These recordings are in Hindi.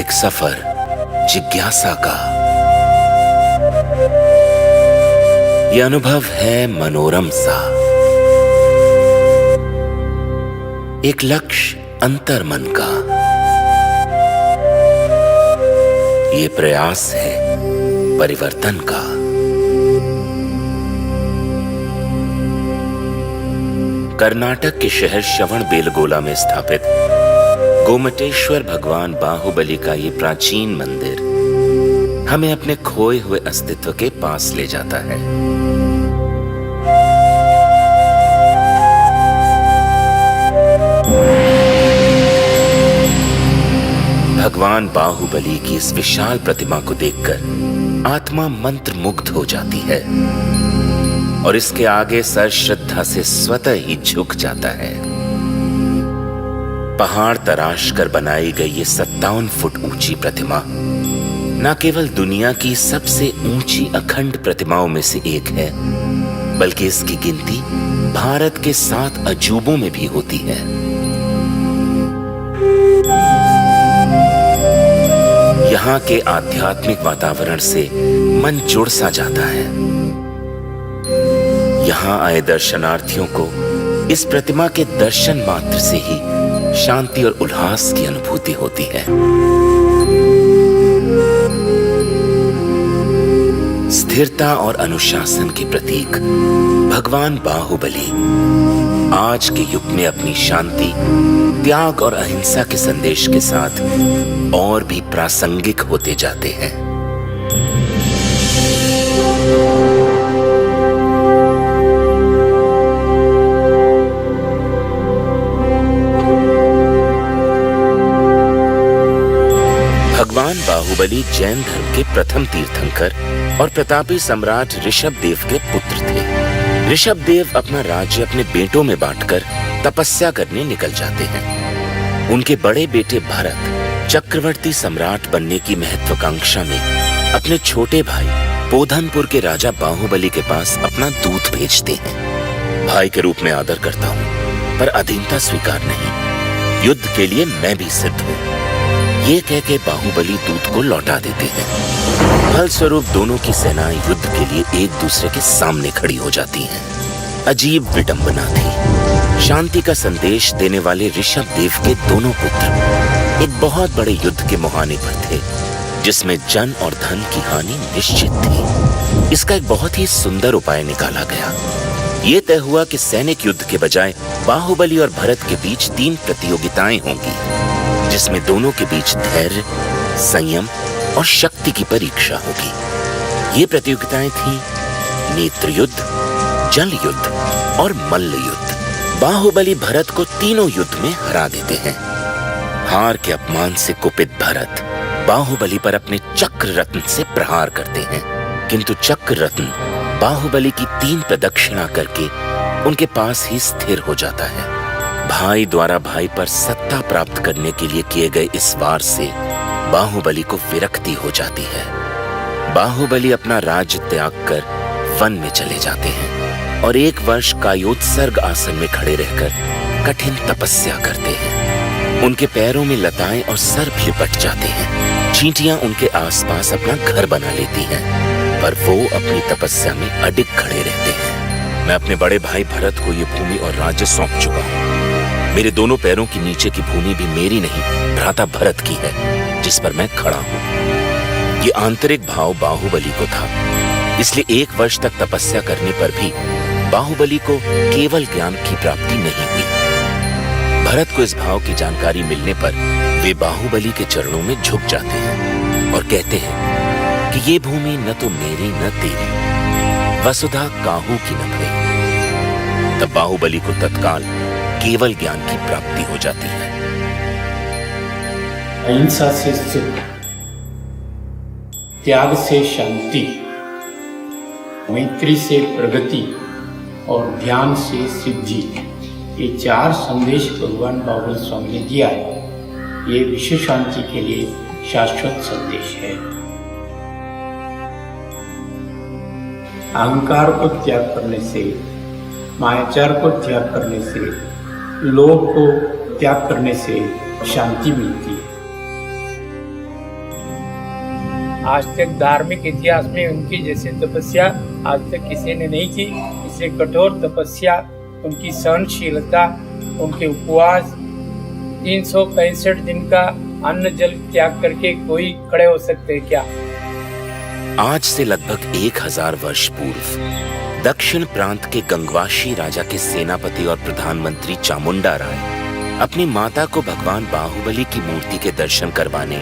एक सफर जिज्ञासा का। यह अनुभव है मनोरम सा। एक लक्ष्य अंतर्मन का। ये प्रयास है परिवर्तन का। कर्नाटक के शहर श्रवणबेलगोला में स्थापित गोमटेश्वर भगवान बाहुबली का ये प्राचीन मंदिर हमें अपने खोए हुए अस्तित्व के पास ले जाता है। भगवान बाहुबली की इस विशाल प्रतिमा को देखकर आत्मा मंत्र मुग्ध हो जाती है और इसके आगे सर श्रद्धा से स्वतः ही झुक जाता है। पहाड़ तराश कर बनाई गई ये 57 फुट ऊंची प्रतिमा न केवल दुनिया की सबसे ऊंची अखंड प्रतिमाओं में से एक है, बल्कि इसकी गिनती भारत के 7 अजूबों में भी होती है। यहाँ के आध्यात्मिक वातावरण से मन जुड़ सा जाता है। यहाँ आए दर्शनार्थियों को इस प्रतिमा के दर्शन मात्र से ही शांति और उल्लास की अनुभूति होती है। स्थिरता और अनुशासन के प्रतीक भगवान बाहुबली आज के युग में अपनी शांति, त्याग और अहिंसा के संदेश के साथ और भी प्रासंगिक होते जाते हैं। भगवान बाहुबली जैन धर्म के प्रथम तीर्थंकर और प्रतापी सम्राट ऋषभदेव के पुत्र थे। ऋषभदेव अपना राज्य अपने बेटों में बांटकर तपस्या करने निकल जाते हैं। उनके बड़े बेटे भरत चक्रवर्ती सम्राट बनने की महत्वाकांक्षा में अपने छोटे भाई पोधनपुर के राजा बाहुबली के पास अपना दूत भेजते हैं। भाई के रूप में आदर करता हूँ, पर अधीनता स्वीकार नहीं। युद्ध के लिए मैं भी सिद्ध हूँ, ये कह के बाहुबली दूत को लौटा देते हैं। फलस्वरूप दोनों की सेनाएं युद्ध के लिए एक दूसरे के सामने खड़ी हो जाती हैं। अजीब विडंबना थी। शांति का संदेश देने वाले ऋषभदेव के दोनों पुत्र एक बहुत बड़े युद्ध के मुहाने पर थे, जिसमें जन और धन की हानि निश्चित थी। इसका एक बहुत ही सुंदर उपाय निकाला गया। ये तय हुआ कि सैनिक युद्ध के बजाय बाहुबली और भरत के बीच 3 प्रतियोगिताएं होंगी, जिसमें दोनों के बीच धैर्य, संयम और शक्ति की परीक्षा होगी। ये प्रतियोगिताएं थीं नेत्र युद्ध, जल युद्ध और मल्ल युद्ध। बाहुबली भरत को तीनों युद्ध में हरा देते हैं। हार के अपमान से कुपित भरत बाहुबली पर अपने चक्र रत्न से प्रहार करते हैं, किंतु चक्र रत्न बाहुबली की 3 प्रदक्षिणा करके उनके पास ही स्थिर हो जाता है। भाई द्वारा भाई पर सत्ता प्राप्त करने के लिए किए गए इस वार से बाहुबली को विरक्ति हो जाती है। बाहुबली अपना राज्य त्याग कर वन में चले जाते हैं और 1 वर्ष कायोत्सर्ग आसन में खड़े रहकर कठिन तपस्या करते हैं। उनके पैरों में लताएं और सर्प लिपट जाते हैं। चींटियां उनके आसपास अपना घर बना लेती हैं, पर वो अपनी तपस्या में अडिग खड़े रहते हैं। मैं अपने बड़े भाई भरत को ये भूमि और राज्य सौंप चुका हूँ। मेरे दोनों पैरों के नीचे की भूमि भी मेरी नहीं, भ्राता भरत की है, जिस पर मैं खड़ा हूँ। ये आंतरिक भाव बाहुबली को था, इसलिए 1 वर्ष तक तपस्या करने पर भी बाहुबली को केवल ज्ञान की प्राप्ति नहीं हुई। भरत को इस भाव की जानकारी मिलने पर वे बाहुबली के चरणों में झुक जाते हैं और कहते हैं कि ये भूमि न तो मेरी न तेरी, वसुधा काहू की न भई। तब बाहुबली को तत्काल केवल ज्ञान की प्राप्ति हो जाती है। अहिंसा से सुख, त्याग से शांति, मैत्री से प्रगति और ध्यान से सिद्धि, ये 4 संदेश भगवान बाहुबली स्वामी ने दिया है। ये विश्व शांति के लिए शाश्वत संदेश है। अहंकार को त्याग करने से, मायाचार को त्याग करने से, लोभ को त्याग करने से शांति मिलती है। आज तक धार्मिक इतिहास में उनकी जैसी तपस्या आज तक किसी ने नहीं की। इसलिए कठोर तपस्या, उनकी सहनशीलता, उनके उपवास, 365 दिन का अन्न जल त्याग करके कोई खड़े हो सकते हैं क्या? आज से लगभग 1000 वर्ष पूर्व दक्षिण प्रांत के गंगवाशी राजा के सेनापति और प्रधानमंत्री चामुंडा राय अपनी माता को भगवान बाहुबली की मूर्ति के दर्शन करवाने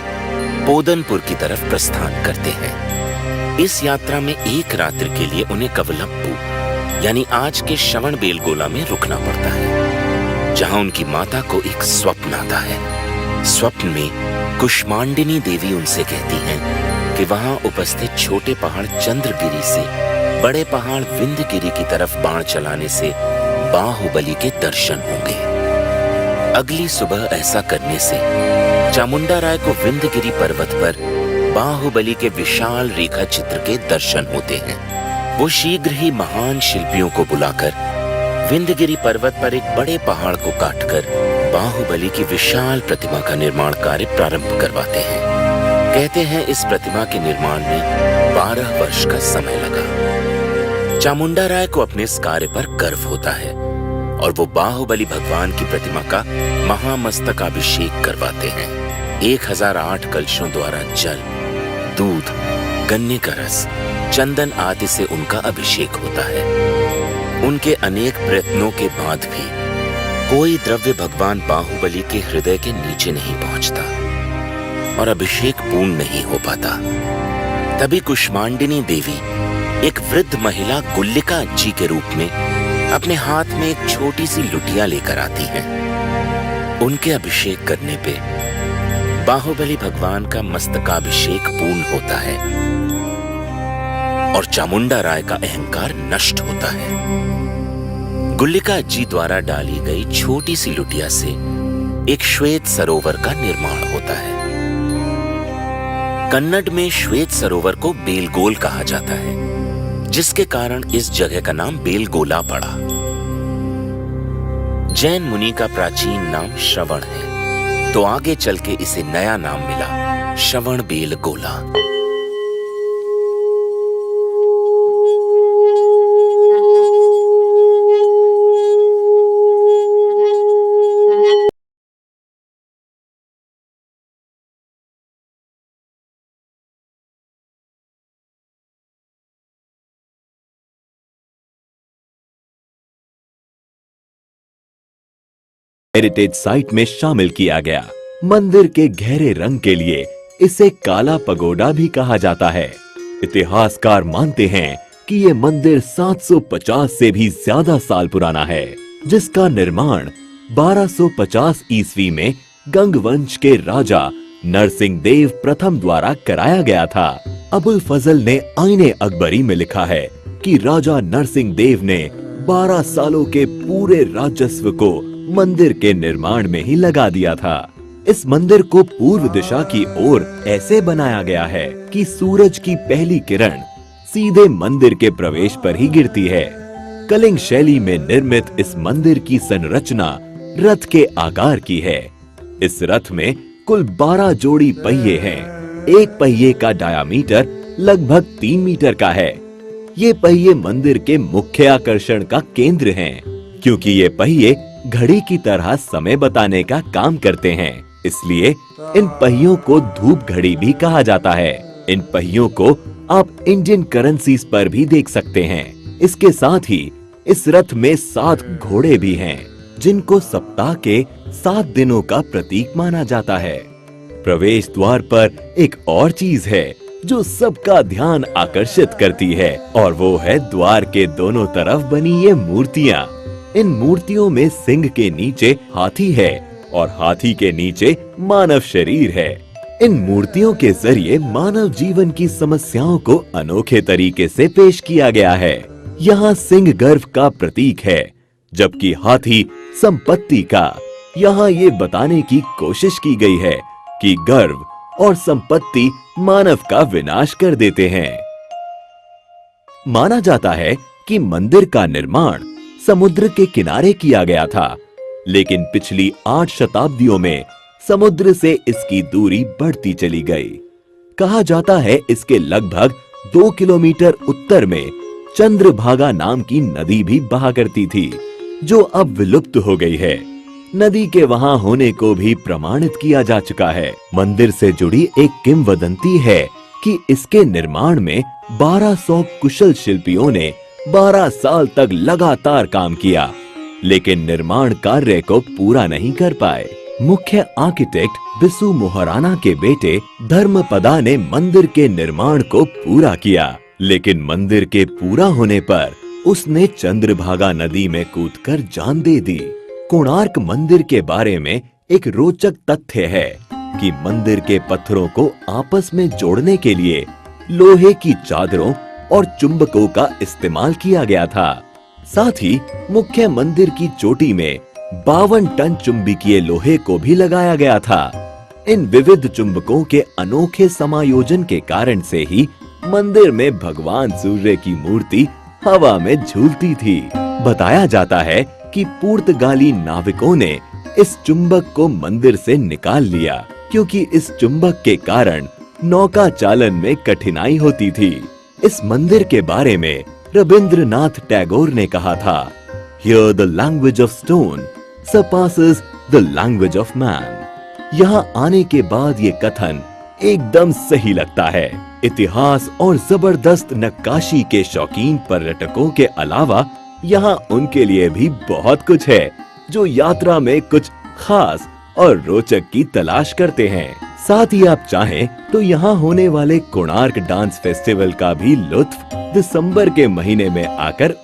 पोदनपुर की तरफ प्रस्थान करते हैं। इस यात्रा में एक रात्रि के लिए उन्हें कवलप्पू यानी आज के श्रवणबेलगोला में रुकना पड़ता है, जहां उनकी माता को एक स्वप्न आता है। स्वप्न में कुष्मांडिनी देवी उनसे कहती हैं कि वहां उपस्थित छोटे पहाड़ चंद्रगिरी से बड़े पहाड़ विंध्यगिरी की तरफ बाण चलाने से बाहुबली के दर्शन होंगे। अगली सुबह ऐसा करने से चामुंडा राय को विंध्यगिरी पर्वत पर बाहुबली के विशाल रेखा चित्र के दर्शन होते हैं। वो शीघ्र ही महान शिल्पियों को बुलाकर विंध्यगिरी पर्वत पर एक बड़े पहाड़ को काटकर बाहुबली की विशाल प्रतिमा का निर्माण कार्य प्रारंभ करवाते हैं। कहते हैं इस प्रतिमा के निर्माण में 12 वर्ष का समय लगा। चामुंडा राय को अपने इस कार्य पर गर्व होता है और वो बाहुबली भगवान की प्रतिमा का महामस्तकाभिषेक करवाते हैं। 1008 कलशों द्वारा जल, दूध, गन्ने का रस, चंदन आदि से उनका अभिषेक होता है। उनके अनेक प्रयत्नों के बाद भी कोई द्रव्य भगवान बाहुबली के हृदय के नीचे नहीं पहुंचता और अभिषेक पूर्ण नहीं हो पाता। तभी कुष्मांडिनी देवी एक वृद्ध महिला गुल्लिका जी के रूप में अपने हाथ में एक छोटी सी लुटिया लेकर आती हैं। उनके अभिषेक करने पे बाहुबली भगवान का मस्तकाभिषेक पूर्ण होता है और चामुंडा राय का अहंकार नष्ट होता है। गुल्लिका जी द्वारा डाली गई छोटी सी लुटिया से एक श्वेत सरोवर का निर्माण होता है। कन्नड़ में श्वेत सरोवर को बेलगोल कहा जाता है, जिसके कारण इस जगह का नाम बेलगोला पड़ा। जैन मुनि का प्राचीन नाम श्रवण है, तो आगे चल के इसे नया नाम मिला श्रवणबेलगोला। हेरिटेज साइट में शामिल किया गया। मंदिर के गहरे रंग के लिए इसे काला पगोडा भी कहा जाता है। इतिहासकार मानते हैं कि ये मंदिर 750 से भी ज्यादा साल पुराना है, जिसका निर्माण 1250 ईस्वी में गंग वंश के राजा नरसिंह देव प्रथम द्वारा कराया गया था। अबुल फजल ने आईने अकबरी में लिखा है कि राजा नरसिंह देव ने 12 सालों के पूरे राजस्व को मंदिर के निर्माण में ही लगा दिया था। इस मंदिर को पूर्व दिशा की ओर ऐसे बनाया गया है कि सूरज की पहली किरण सीधे मंदिर के प्रवेश पर ही गिरती है। कलिंग शैली में निर्मित इस मंदिर की संरचना रथ के आकार की है। इस रथ में कुल 12 जोड़ी पहिए हैं। एक पहिए का डायामीटर लगभग 3 मीटर का है। ये पहिए मंदिर के मुख्य आकर्षण का केंद्र हैं, क्योंकि ये पहिए घड़ी की तरह समय बताने का काम करते हैं। इसलिए इन पहियों को धूप घड़ी भी कहा जाता है। इन पहियों को आप इंडियन करेंसीज पर भी देख सकते हैं। इसके साथ ही इस रथ में 7 घोड़े भी हैं, जिनको सप्ताह के 7 दिनों का प्रतीक माना जाता है। प्रवेश द्वार पर एक और चीज है जो सबका ध्यान आकर्षित करती है, और वो है द्वार के दोनों तरफ बनी ये मूर्तियाँ। इन मूर्तियों में सिंह के नीचे हाथी है और हाथी के नीचे मानव शरीर है। इन मूर्तियों के जरिए मानव जीवन की समस्याओं को अनोखे तरीके से पेश किया गया है। यहाँ सिंह गर्व का प्रतीक है, जबकि हाथी संपत्ति का। यहाँ ये बताने की कोशिश की गई है कि गर्व और संपत्ति मानव का विनाश कर देते हैं। माना जाता है कि मंदिर का निर्माण समुद्र के किनारे किया गया था, लेकिन पिछली 8 शताब्दियों में समुद्र से इसकी दूरी बढ़ती चली गई। कहा जाता है इसके लगभग 2 किलोमीटर उत्तर में चंद्रभागा नाम की नदी भी बहा करती थी, जो अब विलुप्त हो गई है। नदी के वहां होने को भी प्रमाणित किया जा चुका है। मंदिर से जुड़ी एक किंवदंती है कि इसके निर्माण में 1200 कुशल शिल्पियों ने 12 साल तक लगातार काम किया, लेकिन निर्माण कार्य को पूरा नहीं कर पाए। मुख्य आर्किटेक्ट बिसु मोहराना के बेटे धर्मपदा ने मंदिर के निर्माण को पूरा किया, लेकिन मंदिर के पूरा होने पर उसने चंद्रभागा नदी में कूदकर जान दे दी। कोणार्क मंदिर के बारे में एक रोचक तथ्य है कि मंदिर के पत्थरों को आपस में जोड़ने के लिए लोहे की चादरों और चुंबकों का इस्तेमाल किया गया था। साथ ही मुख्य मंदिर की चोटी में 52 टन चुंबकीय लोहे को भी लगाया गया था। इन विविध चुंबकों के अनोखे समायोजन के कारण से ही मंदिर में भगवान सूर्य की मूर्ति हवा में झूलती थी। बताया जाता है कि पुर्तगाली नाविकों ने इस चुंबक को मंदिर से निकाल लिया, क्योंकि इस चुंबक के कारण नौका चालन में कठिनाई होती थी। इस मंदिर के बारे में रविंद्रनाथ टैगोर ने कहा था, Here the language of stone surpasses the language of man। यहाँ आने के बाद ये कथन एकदम सही लगता है। इतिहास और जबरदस्त नक्काशी के शौकीन पर्यटकों के अलावा यहाँ उनके लिए भी बहुत कुछ है, जो यात्रा में कुछ खास और रोचक की तलाश करते हैं। साथ ही आप चाहें तो यहाँ होने वाले कोणार्क डांस फेस्टिवल का भी लुत्फ दिसंबर के महीने में आकर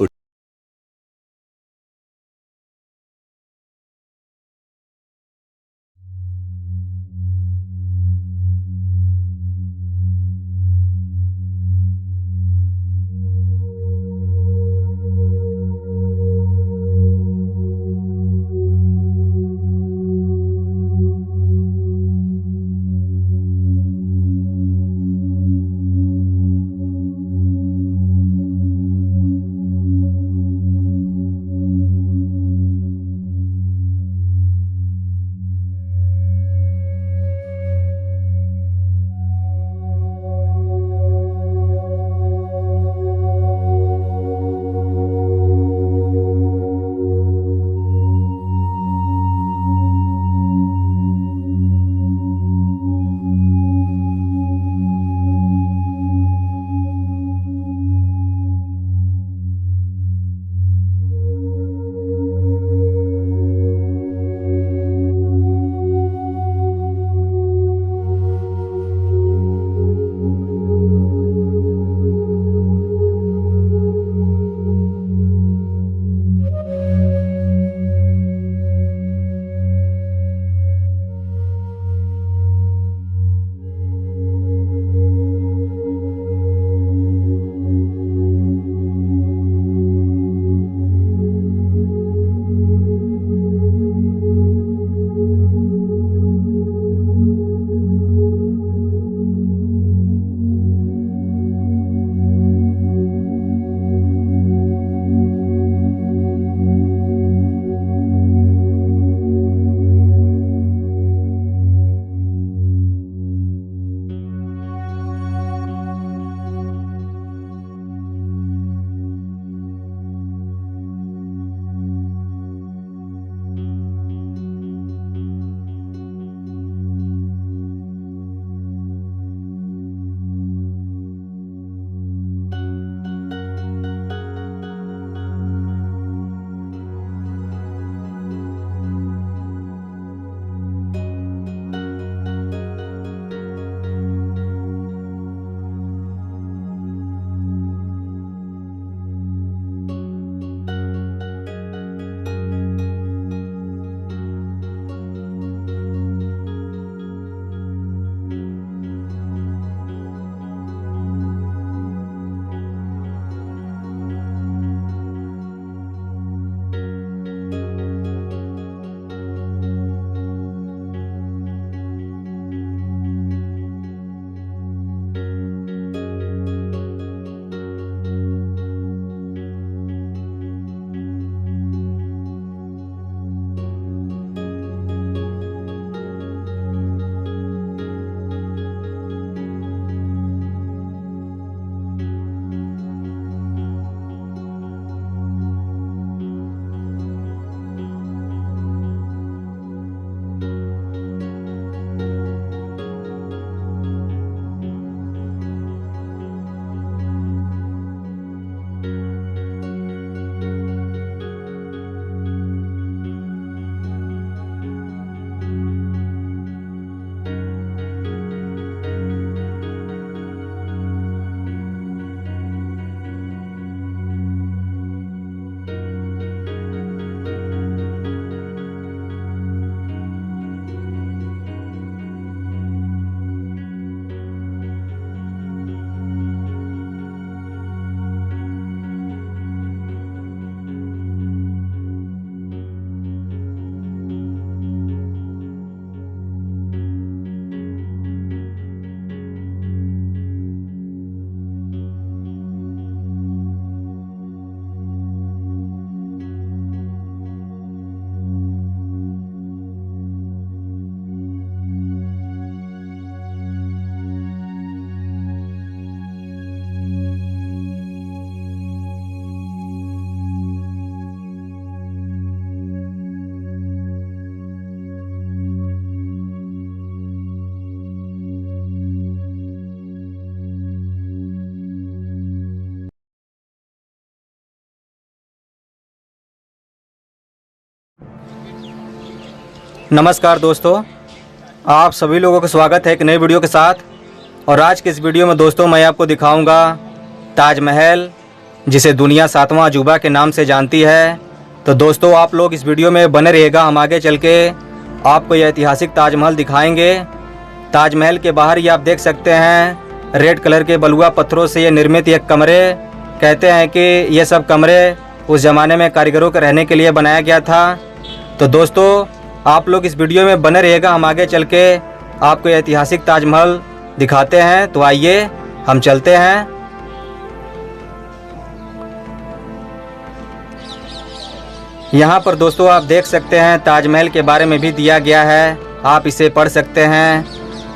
नमस्कार दोस्तों, आप सभी लोगों का स्वागत है एक नई वीडियो के साथ। और आज के इस वीडियो में दोस्तों मैं आपको दिखाऊंगा ताजमहल, जिसे दुनिया 7वां अजूबा के नाम से जानती है। तो दोस्तों आप लोग इस वीडियो में बने रहिएगा, हम आगे चल के आपको यह ऐतिहासिक ताजमहल दिखाएंगे। ताजमहल के बाहर ये आप देख सकते हैं रेड कलर के बलुआ पत्थरों से ये निर्मित ये कमरे, कहते हैं कि ये सब कमरे उस ज़माने में कारीगरों के रहने के लिए बनाया गया था। तो दोस्तों आप लोग इस वीडियो में बने रहिएगा, हम आगे चल के आपको ये ऐतिहासिक ताजमहल दिखाते हैं। तो आइए हम चलते हैं। यहाँ पर दोस्तों आप देख सकते हैं ताजमहल के बारे में भी दिया गया है, आप इसे पढ़ सकते हैं।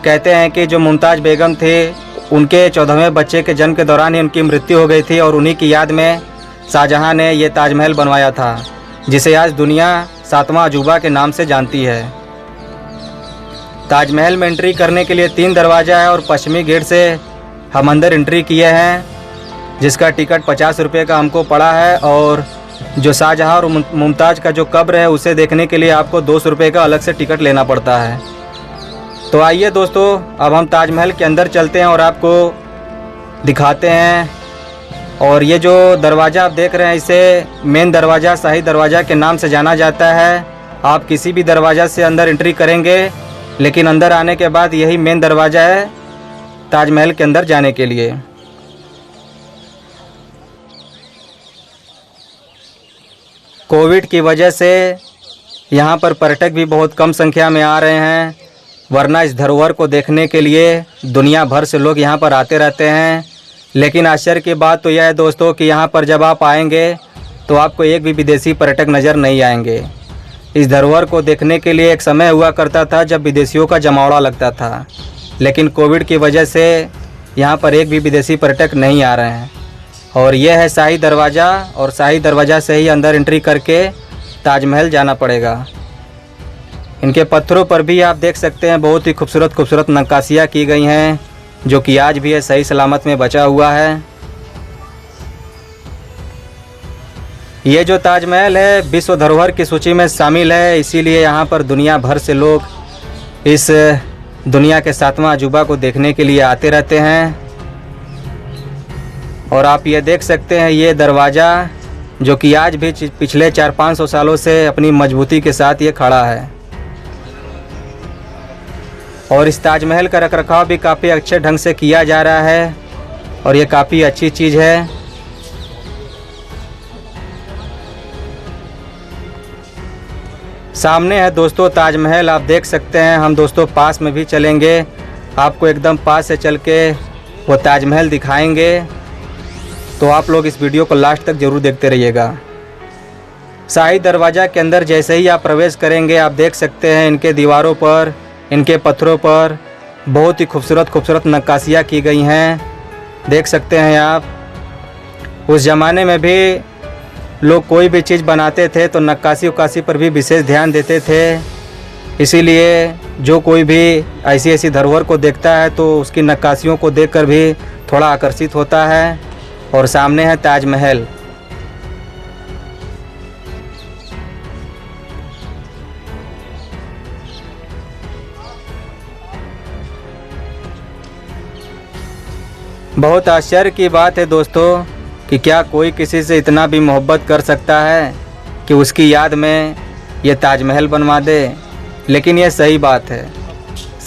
कहते हैं कि जो मुमताज़ बेगम थे उनके 14वें बच्चे के जन्म के दौरान ही उनकी मृत्यु हो गई थी और उन्हीं की याद में शाहजहां ने ये ताजमहल बनवाया था, जिसे आज दुनिया 7वां अजूबा के नाम से जानती है। ताजमहल में एंट्री करने के लिए 3 दरवाज़ा है और पश्चिमी गेट से हम अंदर एंट्री किए हैं, जिसका टिकट 50 रुपये का हमको पड़ा है। और जो शाहजहां और मुमताज़ का जो कब्र है उसे देखने के लिए आपको 200 रुपये का अलग से टिकट लेना पड़ता है। तो आइए दोस्तों अब हम ताजमहल के अंदर चलते हैं और आपको दिखाते हैं। और ये जो दरवाज़ा आप देख रहे हैं इसे मेन दरवाज़ा, शाही दरवाज़ा के नाम से जाना जाता है। आप किसी भी दरवाज़ा से अंदर एंट्री करेंगे, लेकिन अंदर आने के बाद यही मेन दरवाज़ा है ताजमहल के अंदर जाने के लिए। कोविड की वजह से यहाँ पर पर्यटक भी बहुत कम संख्या में आ रहे हैं, वरना इस धरोहर को देखने के लिए दुनिया भर से लोग यहाँ पर आते रहते हैं। लेकिन आश्चर्य की बात तो यह है दोस्तों कि यहाँ पर जब आप आएंगे तो आपको एक भी विदेशी पर्यटक नज़र नहीं आएंगे। इस धरोहर को देखने के लिए एक समय हुआ करता था जब विदेशियों का जमावड़ा लगता था, लेकिन कोविड की वजह से यहाँ पर एक भी विदेशी पर्यटक नहीं आ रहे हैं। और यह है शाही दरवाज़ा, और शाही दरवाज़ा से ही अंदर एंट्री करके ताजमहल जाना पड़ेगा। इनके पत्थरों पर भी आप देख सकते हैं बहुत ही खूबसूरत खूबसूरत नक्काशियाँ की गई हैं, जो कि आज भी है सही सलामत में बचा हुआ है। ये जो ताजमहल है विश्व धरोहर की सूची में शामिल है, इसीलिए यहाँ पर दुनिया भर से लोग इस दुनिया के 7वां अजूबा को देखने के लिए आते रहते हैं। और आप ये देख सकते हैं ये दरवाज़ा, जो कि आज भी पिछले 400-500 सालों से अपनी मजबूती के साथ ये खड़ा है। और इस ताजमहल का रखरखाव भी काफ़ी अच्छे ढंग से किया जा रहा है, और ये काफ़ी अच्छी चीज़ है। सामने है दोस्तों ताजमहल, आप देख सकते हैं। हम दोस्तों पास में भी चलेंगे, आपको एकदम पास से चल के वो ताजमहल दिखाएंगे। तो आप लोग इस वीडियो को लास्ट तक ज़रूर देखते रहिएगा। शाही दरवाज़ा के अंदर जैसे ही आप प्रवेश करेंगे, आप देख सकते हैं इनके दीवारों पर, इनके पत्थरों पर बहुत ही खूबसूरत खूबसूरत नक्काशियाँ की गई हैं, देख सकते हैं आप। उस ज़माने में भी लोग कोई भी चीज़ बनाते थे तो नक्काशी उक्काशी पर भी विशेष ध्यान देते थे। इसीलिए जो कोई भी ऐसी ऐसी धरोहर को देखता है तो उसकी नक्काशियों को देखकर भी थोड़ा आकर्षित होता है। और सामने है ताजमहल। बहुत आश्चर्य की बात है दोस्तों कि क्या कोई किसी से इतना भी मोहब्बत कर सकता है कि उसकी याद में ये ताजमहल बनवा दे। लेकिन ये सही बात है,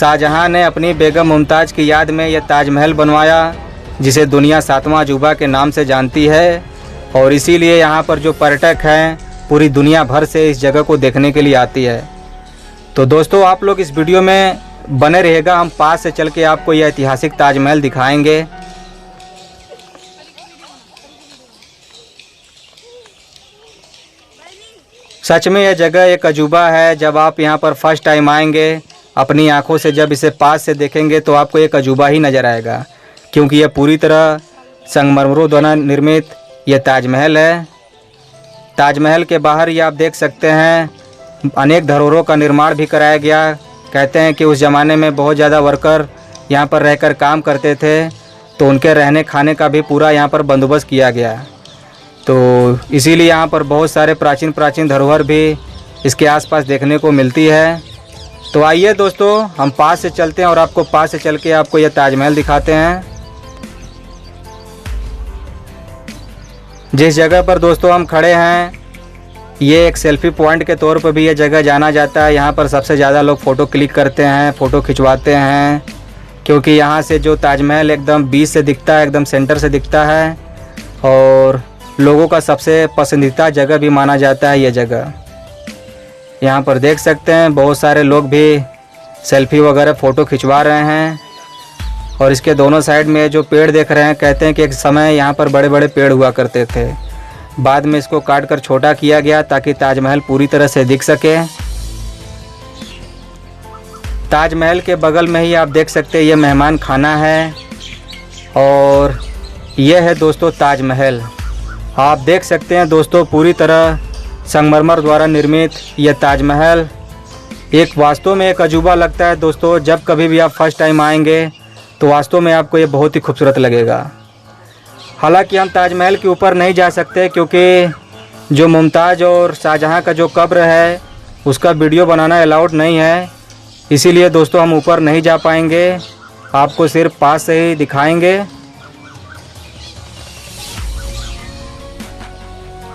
शाहजहां ने अपनी बेगम मुमताज़ की याद में यह ताजमहल बनवाया, जिसे दुनिया 7वां अजूबा के नाम से जानती है। और इसीलिए यहाँ पर जो पर्यटक हैं पूरी दुनिया भर से इस जगह को देखने के लिए आती है। तो दोस्तों आप लोग इस वीडियो में बने रहिएगा, हम पास से चल के आपको यह ऐतिहासिक ताजमहल दिखाएंगे। सच में यह जगह एक अजूबा है। जब आप यहाँ पर फर्स्ट टाइम आएंगे, अपनी आंखों से जब इसे पास से देखेंगे तो आपको एक अजूबा ही नज़र आएगा, क्योंकि यह पूरी तरह संगमरमरों द्वारा निर्मित यह ताजमहल है। ताजमहल के बाहर ये आप देख सकते हैं अनेक धरोहरों का निर्माण भी कराया गया। कहते हैं कि उस ज़माने में बहुत ज़्यादा वर्कर यहाँ पर रहकर काम करते थे, तो उनके रहने खाने का भी पूरा यहाँ पर बंदोबस्त किया गया। तो इसीलिए यहाँ पर बहुत सारे प्राचीन धरोहर भी इसके आसपास देखने को मिलती है। तो आइए दोस्तों, हम पास से चलते हैं और आपको पास से चल के आपको यह ताजमहल दिखाते हैं। जिस जगह पर दोस्तों हम खड़े हैं, ये एक सेल्फी पॉइंट के तौर पर भी ये जगह जाना जाता है। यहाँ पर सबसे ज़्यादा लोग फ़ोटो क्लिक करते हैं, फ़ोटो खिंचवाते हैं, क्योंकि यहाँ से जो ताजमहल एकदम बीच से दिखता है, एकदम सेंटर से दिखता है और लोगों का सबसे पसंदीदा जगह भी माना जाता है ये जगह। यहाँ पर देख सकते हैं बहुत सारे लोग भी सेल्फी वगैरह फ़ोटो खिंचवा रहे हैं। और इसके दोनों साइड में जो पेड़ देख रहे हैं, कहते हैं कि एक समय यहाँ पर बड़े बड़े पेड़ हुआ करते थे, बाद में इसको काट कर छोटा किया गया ताकि ताजमहल पूरी तरह से दिख सके। ताजमहल के बगल में ही आप देख सकते हैं ये मेहमान खाना है और यह है दोस्तों ताजमहल। आप देख सकते हैं दोस्तों पूरी तरह संगमरमर द्वारा निर्मित यह ताजमहल एक वास्तव में एक अजूबा लगता है दोस्तों। जब कभी भी आप फर्स्ट टाइम आएंगे तो वास्तव में आपको ये बहुत ही खूबसूरत लगेगा। हालांकि हम ताजमहल के ऊपर नहीं जा सकते क्योंकि जो मुमताज़ और शाहजहां का जो कब्र है उसका वीडियो बनाना अलाउड नहीं है, इसीलिए दोस्तों हम ऊपर नहीं जा पाएंगे, आपको सिर्फ पास से ही दिखाएंगे।